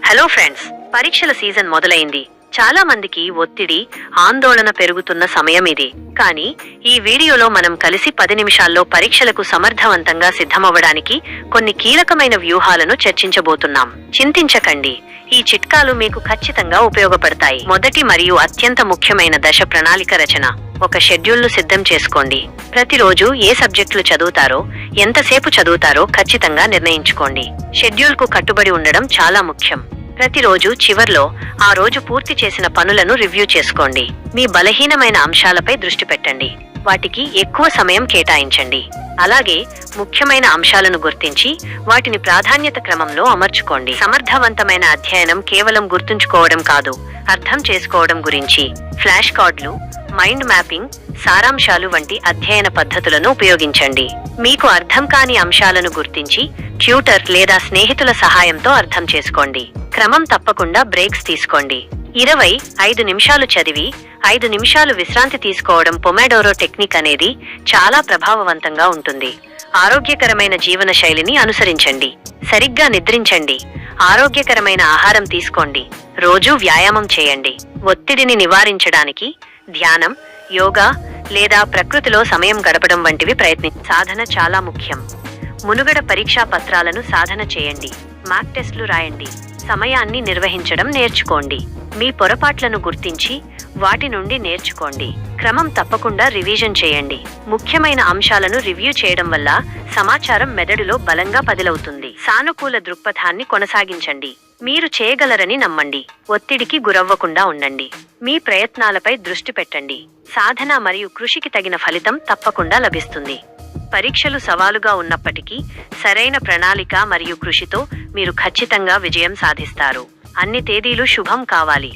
Hello friends, పరీక్షల season మొదలైంది. చాలా మందికి ఒత్తిడి, ఆందోళన పెరుగుతున్న సమయం ఇది. కానీ ఈ వీడియోలో మనం కలిసి 10 నిమిషాల్లో పరీక్షలకు సమర్థవంతంగా సిద్ధమవ్వడానికి కొన్ని కీలకమైన వ్యూహాలను చర్చించబోతున్నాం. చింతించకండి, ఈ చిట్కాలు మీకు ఖచ్చితంగా ఉపయోగపడతాయి. మొదటి మరియు అత్యంత ముఖ్యమైన దశ ప్రణాళిక రచన. ఒక షెడ్యూల్ను సిద్ధం చేసుకోండి. ప్రతిరోజు ఏ సబ్జెక్టులు చదువుతారో, ఎంతసేపు చదువుతారో ఖచ్చితంగా నిర్ణయించుకోండి. షెడ్యూల్కు కట్టుబడి ఉండడం చాలా ముఖ్యం. ప్రతిరోజు చివర్లో ఆ రోజు పూర్తి చేసిన పనులను రివ్యూ చేసుకోండి. మీ బలహీనమైన అంశాలపై దృష్టి పెట్టండి. వాటికి ఎక్కువ సమయం కేటాయించండి. అలాగే ముఖ్యమైన అంశాలను గుర్తించి వాటిని ప్రాధాన్యత క్రమంలో అమర్చుకోండి. సమర్థవంతమైన అధ్యయనం కేవలం గుర్తుంచుకోవడం కాదు, అర్థం చేసుకోవడం గురించి. ఫ్లాష్ కార్డులు, మైండ్ మ్యాపింగ్, సారాంశాలు వంటి అధ్యయన పద్ధతులను ఉపయోగించండి. మీకు అర్థం కాని అంశాలను గుర్తించి ట్యూటర్ లేదా స్నేహితుల సహాయంతో అర్థం చేసుకోండి. క్రమం తప్పకుండా బ్రేక్స్ తీసుకోండి. 25 నిమిషాలు చదివి 5 నిమిషాలు విశ్రాంతి తీసుకోవడం పొమాడోరో టెక్నిక్ అనేది చాలా ప్రభావవంతంగా ఉంటుంది. ఆరోగ్యకరమైన జీవన శైలిని అనుసరించండి. సరిగ్గా నిద్రించండి. ఆరోగ్యకరమైన ఆహారం తీసుకోండి. రోజూ వ్యాయామం చేయండి. ఒత్తిడిని నివారించడానికి ధ్యానం, యోగా లేదా ప్రకృతిలో సమయం గడపడం వంటివి సాధన చాలా ముఖ్యం. మునుగడ పరీక్షా పత్రాలను సాధన చేయండి. మాక్ టెస్టులు రాయండి. సమయాన్ని నిర్వహించడం నేర్చుకోండి. మీ పొరపాట్లను గుర్తించి వాటి నుండి నేర్చుకోండి. క్రమం తప్పకుండా రివిజన్ చేయండి. ముఖ్యమైన అంశాలను రివ్యూ చేయడం వల్ల సమాచారం మెదడులో బలంగా పదిలవుతుంది. సానుకూల దృక్పథాన్ని కొనసాగించండి. మీరు చేయగలరని నమ్మండి. ఒత్తిడికి గురవ్వకుండా ఉండండి. మీ ప్రయత్నాలపై దృష్టి పెట్టండి. సాధన మరియు కృషికి తగిన ఫలితం తప్పకుండా లభిస్తుంది. పరీక్షలు సవాలుగా ఉన్నప్పటికీ సరైన ప్రణాళిక మరియు కృషితో మీరు ఖచ్చితంగా విజయం సాధిస్తారు. అన్ని తేదీలు శుభం కావాలి.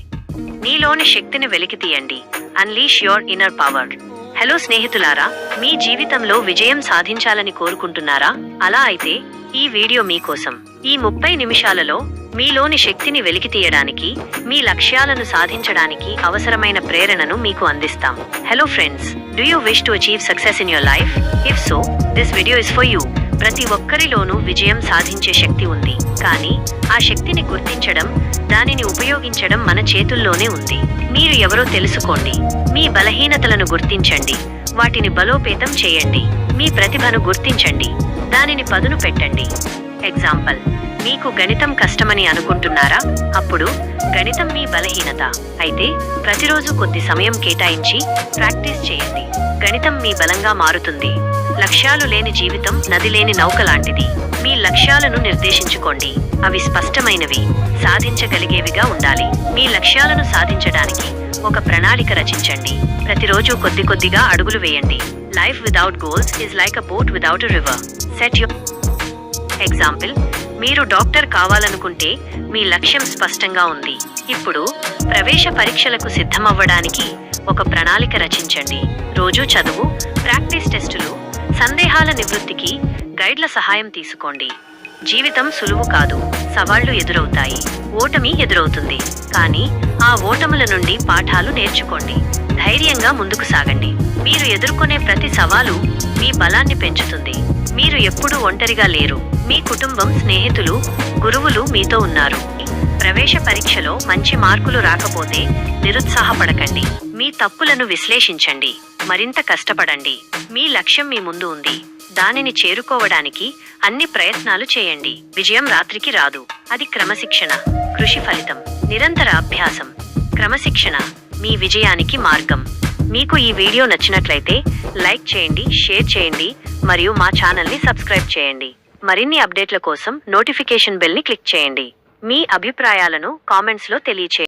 నీలోని శక్తిని వెలికితీయండి. Unleash your inner power. Hello స్నేహితులారా, మీ జీవితంలో విజయం సాధించాలని కోరుకుంటున్నారా? అలా అయితే ఈ వీడియో మీకోసం. ఈ 30 నిమిషాలలో మీలోని శక్తిని వెలికితీయడానికి, మీ లక్ష్యాలను సాధించడానికి అవసరమైన ప్రేరణను మీకు అందిస్తాం. Hello friends, do you wish to achieve success in your life? If so, this video is for you. ప్రతి ఒక్కరిలోనూ విజయం సాధించే శక్తి ఉంది. కానీ ఆ శక్తిని గుర్తించడం, దానిని ఉపయోగించడం మన చేతుల్లోనే ఉంది. మీరు ఎవరో తెలుసుకోండి. మీ బలహీనతలను గుర్తించండి. వాటిని బలోపేతం చేయండి. మీ ప్రతిభను గుర్తించండి. దానిని పదును పెట్టండి. ఎగ్జాంపుల్, మీకు గణితం కష్టమని అనుకుంటున్నారా? అప్పుడు గణితం మీ బలహీనత అయితే ప్రతిరోజు కొద్ది సమయం కేటాయించి ప్రాక్టీస్ చేయండి. గణితం మీ బలంగా మారుతుంది. లక్ష్యాలు లేని జీవితం నది లేని నౌక లాంటిది. మీ లక్ష్యాలను నిర్దేశించుకోండి. అవి స్పష్టమైనవి, సాధించగలిగేవిగా ఉండాలి. మీ లక్ష్యాలను సాధించడానికి ఒక ప్రణాళిక రచించండి. ప్రతిరోజు కొద్ది కొద్దిగా అడుగులు వేయండి. Life without goals is like a boat without a river. Set your example, మీరు డాక్టర్ కావాలనుకుంటే మీ లక్ష్యం స్పష్టంగా ఉంది. ఇప్పుడు ప్రవేశ పరీక్షలకు సిద్ధమవ్వడానికి ఒక ప్రణాళిక రచించండి. రోజు చదువు, ప్రాక్టీస్ టెస్టులు, సందేహాల నివృత్తికి గైడ్ల సహాయం తీసుకోండి. జీవితం సులువు కాదు. సవాళ్లు ఎదురవుతాయి. ఓటమి ఎదురవుతుంది. కానీ ఆ ఓటముల నుండి పాఠాలు నేర్చుకోండి. ధైర్యంగా ముందుకు సాగండి. మీరు ఎదుర్కొనే ప్రతి సవాలు మీ బలాన్ని పెంచుతుంది. మీరు ఎప్పుడూ ఒంటరిగా లేరు. మీ కుటుంబం, స్నేహితులు, గురువులు మీతో ఉన్నారు. ప్రవేశ పరీక్షలో మంచి మార్కులు రాకపోతే నిరుత్సాహపడకండి. మీ తప్పులను విశ్లేషించండి. మరింత కష్టపడండి. మీ లక్ష్యం మీ ముందు ఉంది. దానిని చేరుకోవడానికి అన్ని ప్రయత్నాలు చేయండి. విజయం రాత్రికి రాదు. అది క్రమశిక్షణ, కృషి ఫలితం. నిరంతర అభ్యాసం, క్రమశిక్షణ మీ విజయానికి మార్గం. మీకు ఈ వీడియో నచ్చినట్లయితే లైక్ చేయండి, షేర్ చేయండి మరియు మా ఛానల్ని సబ్స్క్రైబ్ చేయండి. మరిన్ని అప్డేట్ల కోసం నోటిఫికేషన్ బెల్ని క్లిక్ చేయండి. మీ అభిప్రాయాలను కామెంట్స్లో తెలియచేయండి.